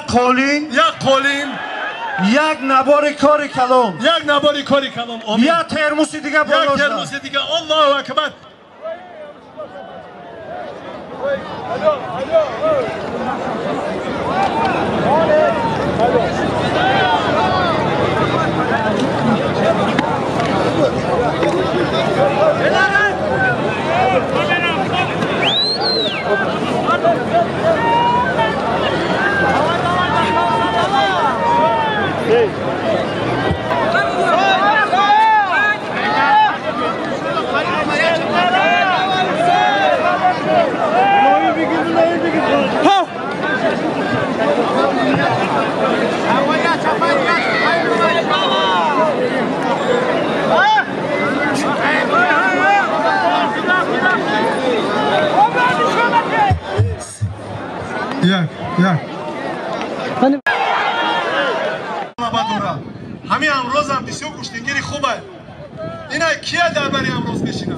قولین یک نوار کاری کلام آمین. یک ترموس دیگه بالاش الله اکبر. همین امروز هم بسیار گوشتنگیری خوبه. اینا کیه در بری امروز بشینه؟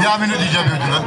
یا همینو دیگه بیدونه